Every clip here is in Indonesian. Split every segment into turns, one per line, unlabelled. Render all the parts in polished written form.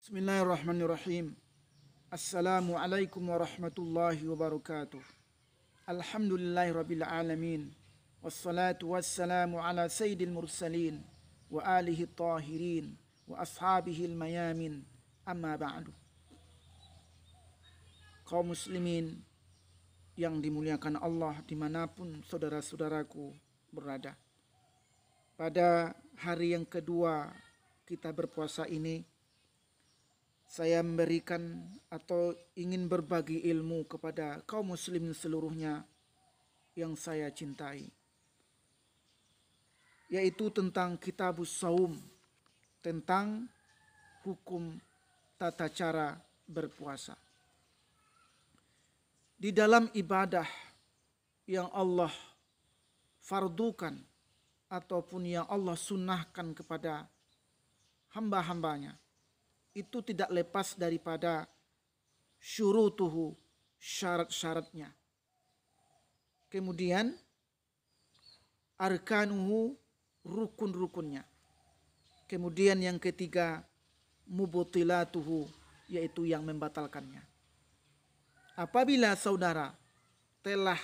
Bismillahirrahmanirrahim. Assalamualaikum warahmatullahi wabarakatuh. Alhamdulillahirabbil alamin. Wassalatu wassalamu ala sayyidil mursalin wa alihi tahirin wa ashabihil mayamin. Amma ba'du. Kaum muslimin yang dimuliakan Allah dimanapun saudara-saudaraku berada. Pada hari yang kedua kita berpuasa ini, saya memberikan atau ingin berbagi ilmu kepada kaum muslimin seluruhnya yang saya cintai, yaitu tentang Kitabus Shaum, tentang hukum tata cara berpuasa. Di dalam ibadah yang Allah fardukan ataupun yang Allah sunnahkan kepada hamba-hambanya, itu tidak lepas daripada syurutuhu, syarat-syaratnya. Kemudian arkanuhu, rukun-rukunnya. Kemudian yang ketiga mubtilatuhu, yaitu yang membatalkannya. Apabila saudara telah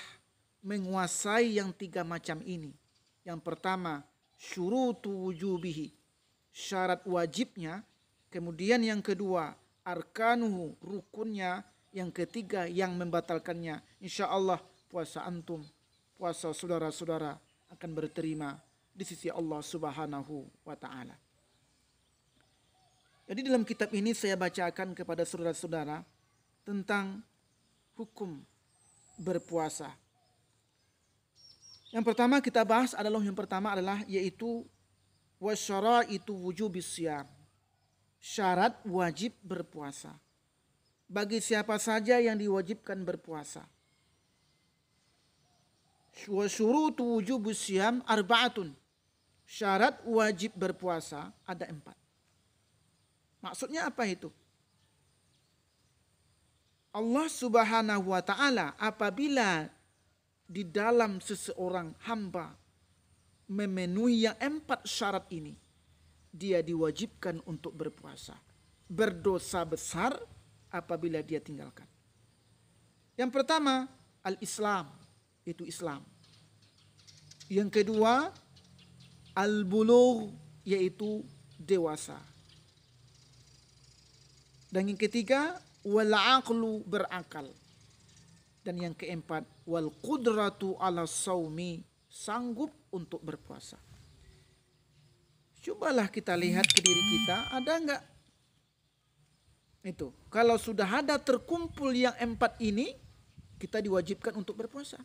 menguasai yang tiga macam ini, yang pertama syurutu wujubihi, syarat wajibnya. Kemudian yang kedua, arkanuhu, rukunnya. Yang ketiga, yang membatalkannya. Insya Allah puasa antum, puasa saudara-saudara akan berterima di sisi Allah Subhanahu wa ta'ala. Jadi dalam kitab ini saya bacakan kepada saudara-saudara tentang hukum berpuasa. Yang pertama kita bahas adalah yaitu wasyaraitu wujubis syiyam. Syarat wajib berpuasa. Bagi siapa saja yang diwajibkan berpuasa. Wa syurutu wujubus syiyam arba'atun. Syarat wajib berpuasa ada 4. Maksudnya apa itu? Allah Subhanahu wa ta'ala apabila di dalam seseorang hamba memenuhi yang 4 syarat ini, dia diwajibkan untuk berpuasa. Berdosa besar apabila dia tinggalkan. Yang pertama, al-Islam, itu Islam. Yang kedua, al-bulugh, yaitu dewasa. Dan yang ketiga, wal-aqlu, berakal. Dan yang keempat, wal-qudratu ala saumi, sanggup untuk berpuasa. Cobalah kita lihat ke diri kita, ada enggak? Itu, kalau sudah ada terkumpul yang 4 ini, kita diwajibkan untuk berpuasa.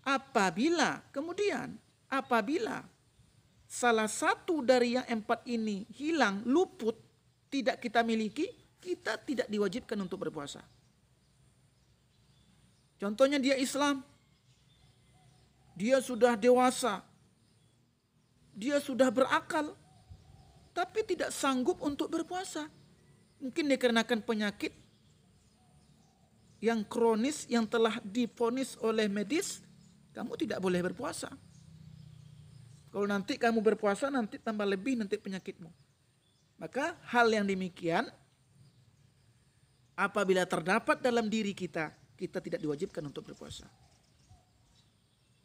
Apabila salah satu dari yang 4 ini hilang, luput, tidak kita miliki, kita tidak diwajibkan untuk berpuasa. Contohnya dia Islam, dia sudah dewasa, dia sudah berakal, tapi tidak sanggup untuk berpuasa. Mungkin dikarenakan penyakit yang kronis yang telah divonis oleh medis, kamu tidak boleh berpuasa. Kalau nanti kamu berpuasa, nanti tambah lebih nanti penyakitmu. Maka hal yang demikian, apabila terdapat dalam diri kita, kita tidak diwajibkan untuk berpuasa.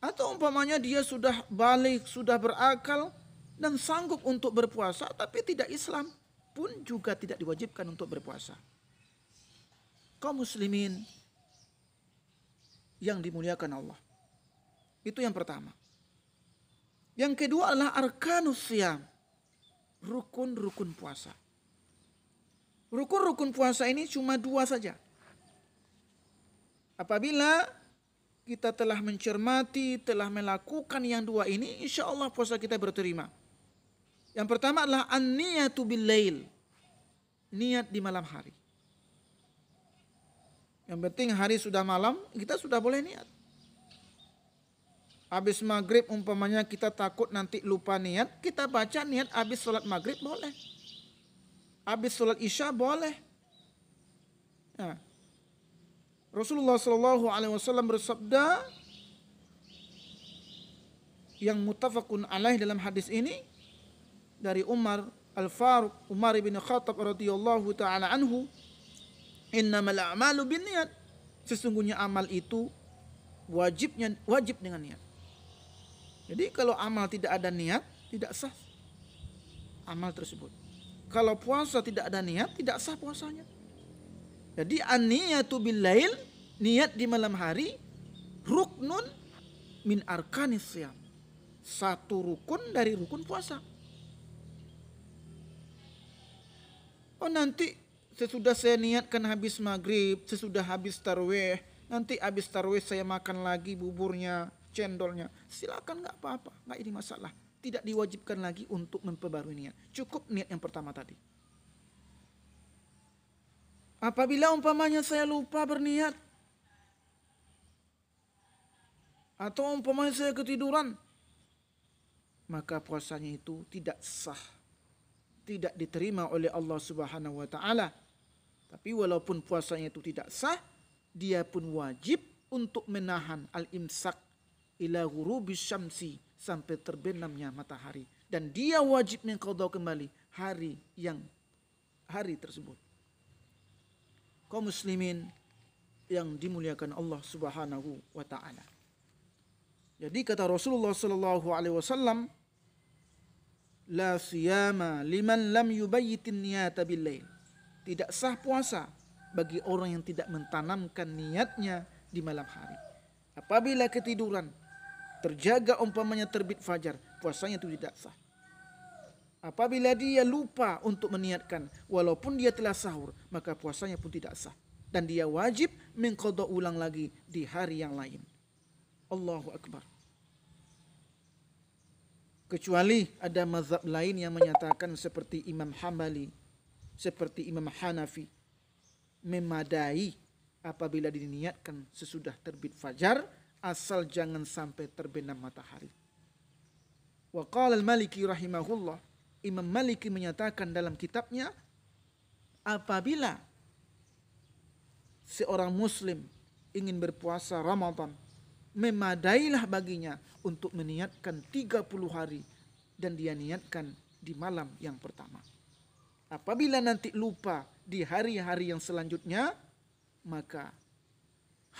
Atau umpamanya dia sudah balik, sudah berakal dan sanggup untuk berpuasa, tapi tidak Islam, pun juga tidak diwajibkan untuk berpuasa. Kaum muslimin yang dimuliakan Allah. Itu yang pertama. Yang kedua adalah arkanus syiyam, rukun-rukun puasa. Rukun-rukun puasa ini cuma 2 saja. Apabila kita telah mencermati, telah melakukan yang 2 ini, insya Allah puasa kita berterima. Yang pertama adalah an-niyatu bil-lail, niat di malam hari. Yang penting hari sudah malam, kita sudah boleh niat. Habis maghrib umpamanya kita takut nanti lupa niat, kita baca niat habis sholat maghrib boleh. Habis sholat isya boleh. Nah, Rasulullah SAW bersabda yang muttafaqun alaih dalam hadis ini dari Umar Al-Faruq Umar bin Khattab radhiyallahu taala anhu, innamal a'malu binniyat. Sesungguhnya amal itu wajib dengan niat. Jadi kalau amal tidak ada niat, tidak sah amal tersebut. Kalau puasa tidak ada niat, tidak sah puasanya. Jadi an-niyatu bil-lail, niat di malam hari, ruknun min arkanis shiyam. Satu rukun dari rukun puasa. Oh nanti sesudah saya niatkan habis maghrib, sesudah habis tarawih, nanti habis tarawih saya makan lagi buburnya, cendolnya. Silakan, nggak apa-apa, nggak ini masalah. Tidak diwajibkan lagi untuk memperbarui niat. Cukup niat yang pertama tadi. Apabila umpamanya saya lupa berniat, atau umpamanya saya ketiduran, maka puasanya itu tidak sah, tidak diterima oleh Allah Subhanahu wa taala. Tapi walaupun puasanya itu tidak sah, dia pun wajib untuk menahan al-imsak ila ghurubis syamsi, sampai terbenamnya matahari, dan dia wajib mengqadha kembali hari tersebut. Kaum muslimin yang dimuliakan Allah Subhanahu wa taala. Jadi kata Rasulullah sallallahu alaihi wasallam, la siyama liman lam yubayyitin niyata bil-lail. Tidak sah puasa bagi orang yang tidak mentanamkan niatnya di malam hari. Apabila ketiduran, terjaga umpamanya terbit fajar, puasanya itu tidak sah. Apabila dia lupa untuk meniatkan, walaupun dia telah sahur, maka puasanya pun tidak sah. Dan dia wajib mengqadha ulang lagi di hari yang lain. Allahu Akbar. Kecuali ada mazhab lain yang menyatakan seperti Imam Hambali, seperti Imam Hanafi, memadai apabila diniatkan sesudah terbit fajar, asal jangan sampai terbenam matahari. Wa qala al-Maliki rahimahullah, Imam Maliki menyatakan dalam kitabnya, apabila seorang muslim ingin berpuasa Ramadan, memadailah baginya untuk meniatkan 30 hari dan dia niatkan di malam yang pertama. Apabila nanti lupa di hari-hari yang selanjutnya, maka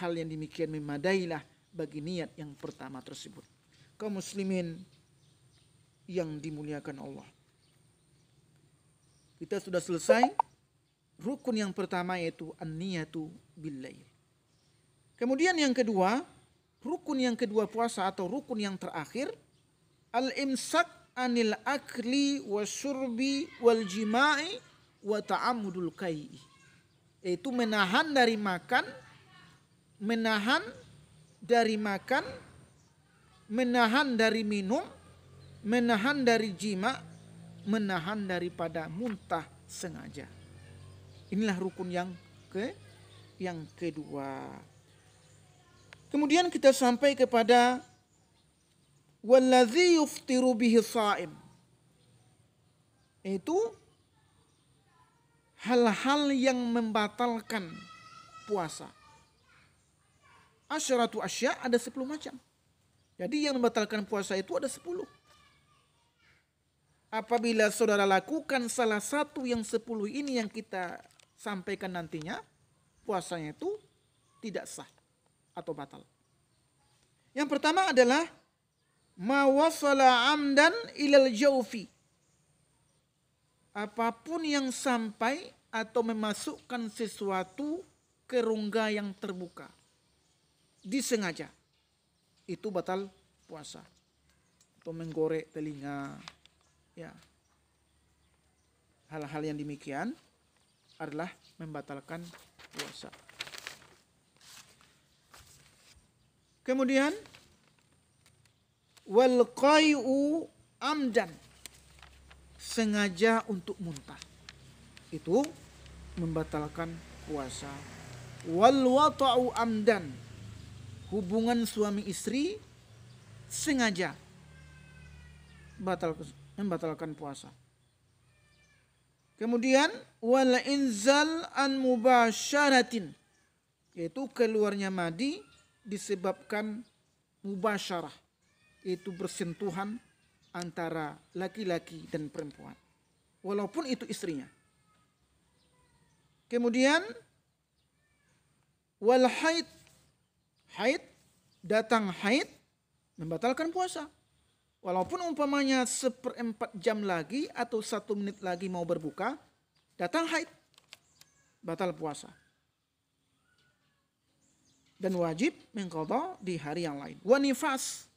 hal yang demikian memadailah bagi niat yang pertama tersebut. Kaum muslimin yang dimuliakan Allah, kita sudah selesai rukun yang pertama, yaitu an-niyatu bil-lail. Kemudian yang kedua, rukun yang kedua puasa atau rukun yang terakhir, al-imsak anil akli wasyurbi wal jima'i wa ta'ammudul kai'i. Yaitu menahan dari makan, menahan dari minum, menahan dari jima, menahan daripada muntah sengaja. Inilah rukun yang kedua. Kemudian kita sampai kepada wallazi yuftiru bihi shaim. Itu hal-hal yang membatalkan puasa. Asyaratu asya, ada 10 macam. Jadi yang membatalkan puasa itu ada 10. Apabila saudara lakukan salah satu yang 10 ini yang kita sampaikan nantinya, puasanya itu tidak sah atau batal. Yang pertama adalah ma wasala amdan ilal jaufi. Apapun yang sampai atau memasukkan sesuatu ke rongga yang terbuka, disengaja, itu batal puasa. Atau menggorek telinga, ya, hal-hal yang demikian adalah membatalkan puasa. Kemudian wal qai'u amdan, sengaja untuk muntah, itu membatalkan puasa. Wal wata'u amdan, hubungan suami istri sengaja, membatalkan puasa. Kemudian wal inzal an mubasyaratin, yaitu keluarnya madi disebabkan mubasyarah, yaitu bersentuhan antara laki-laki dan perempuan. walaupun itu istrinya. Kemudian wal haid, haid, datang haid membatalkan puasa. Walaupun umpamanya 1/4 jam lagi atau 1 menit lagi mau berbuka, datang haid, batal puasa. Dan wajib mengqadha di hari yang lain. Wa nifas,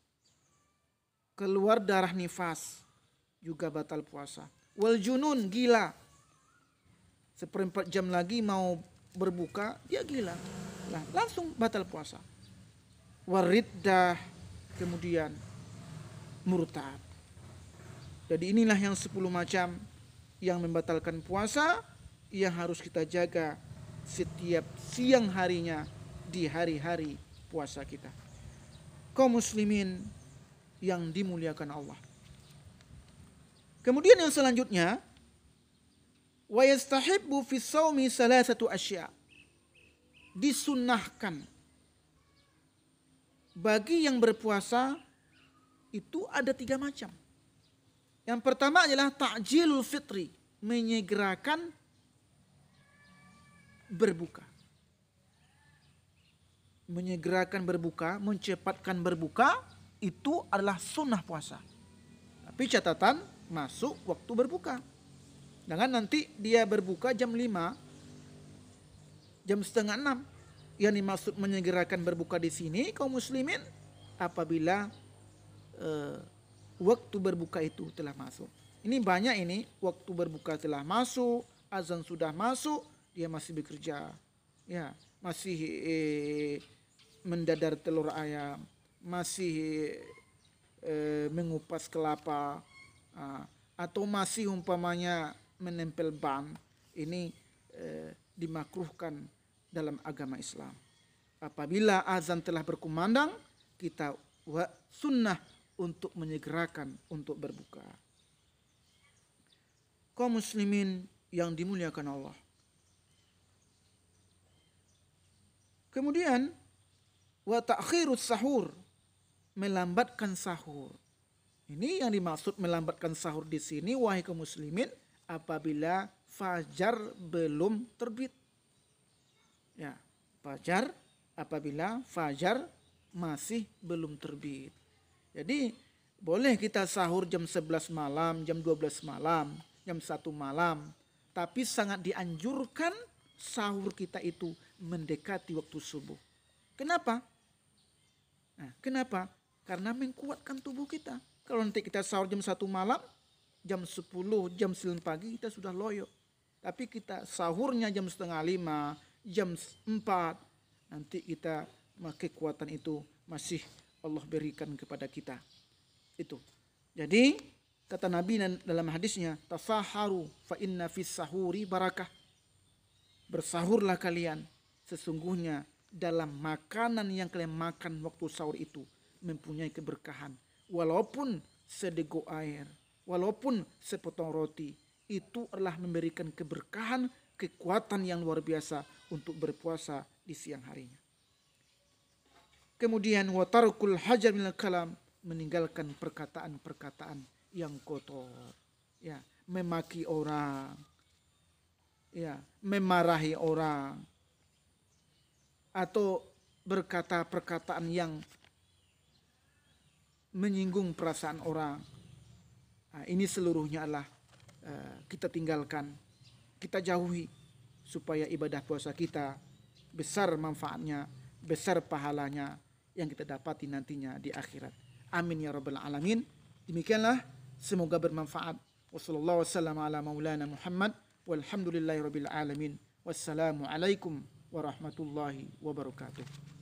keluar darah nifas, juga batal puasa. Wal junun, gila. 1/4 jam lagi mau berbuka, dia gila. Nah, langsung batal puasa. Wariddah, kemudian murtad. Jadi inilah yang 10 macam yang membatalkan puasa yang harus kita jaga setiap siang harinya di hari-hari puasa kita. Kaum muslimin yang dimuliakan Allah. Kemudian yang selanjutnya, wa yastahibbu fi shaumi salasatu asya. Disunnahkan bagi yang berpuasa itu ada 3 macam. Yang pertama adalah ta'jilul fitri, menyegerakan berbuka. Menyegerakan berbuka, mencepatkan berbuka, itu adalah sunnah puasa. Tapi catatan, masuk waktu berbuka. Jangan nanti dia berbuka jam 5, jam 5:30. Yang dimaksud menyegerakan berbuka di sini, kaum muslimin, apabila waktu berbuka itu telah masuk. Ini banyak ini, waktu berbuka telah masuk, azan sudah masuk, dia masih bekerja, ya, masih mendadar telur ayam, masih mengupas kelapa, atau masih umpamanya menempel ban. Ini dimakruhkan dalam agama Islam. Apabila azan telah berkumandang, kita sunnah untuk menyegerakan untuk berbuka. Kaum muslimin yang dimuliakan Allah. Kemudian wa ta'khirus sahur, melambatkan sahur. Ini yang dimaksud melambatkan sahur di sini, wahai kaum muslimin, apabila fajar belum terbit. Ya, fajar, apabila fajar masih belum terbit. Jadi boleh kita sahur jam 11 malam, jam 12 malam, jam 1 malam. Tapi sangat dianjurkan sahur kita itu mendekati waktu subuh. Kenapa? Nah, kenapa? Karena menguatkan tubuh kita. Kalau nanti kita sahur jam 1 malam, jam 10, jam 9 pagi kita sudah loyo. Tapi kita sahurnya jam 4:30, jam 4, nanti kita kekuatan itu masih Allah berikan kepada kita. Itu. Jadi kata Nabi dalam hadisnya, tasaharu fa inna fis sahuri barakah. Bersahurlah kalian, sesungguhnya dalam makanan yang kalian makan waktu sahur itu mempunyai keberkahan. Walaupun sedegok air, walaupun sepotong roti, itu adalah memberikan keberkahan, kekuatan yang luar biasa untuk berpuasa di siang harinya. Kemudian watarkul hajar minal kalam, meninggalkan perkataan-perkataan yang kotor, ya, memaki orang, ya, memarahi orang, atau berkata perkataan yang menyinggung perasaan orang. Nah, ini seluruhnya adalah kita tinggalkan, kita jauhi, supaya ibadah puasa kita besar manfaatnya, besar pahalanya yang kita dapati nantinya di akhirat. Amin ya rabbal alamin. Demikianlah, semoga bermanfaat. Wassallallahu wasallam ala maulana Muhammad walhamdulillahi rabbil alamin. Wassalamu alaikum warahmatullahi wabarakatuh.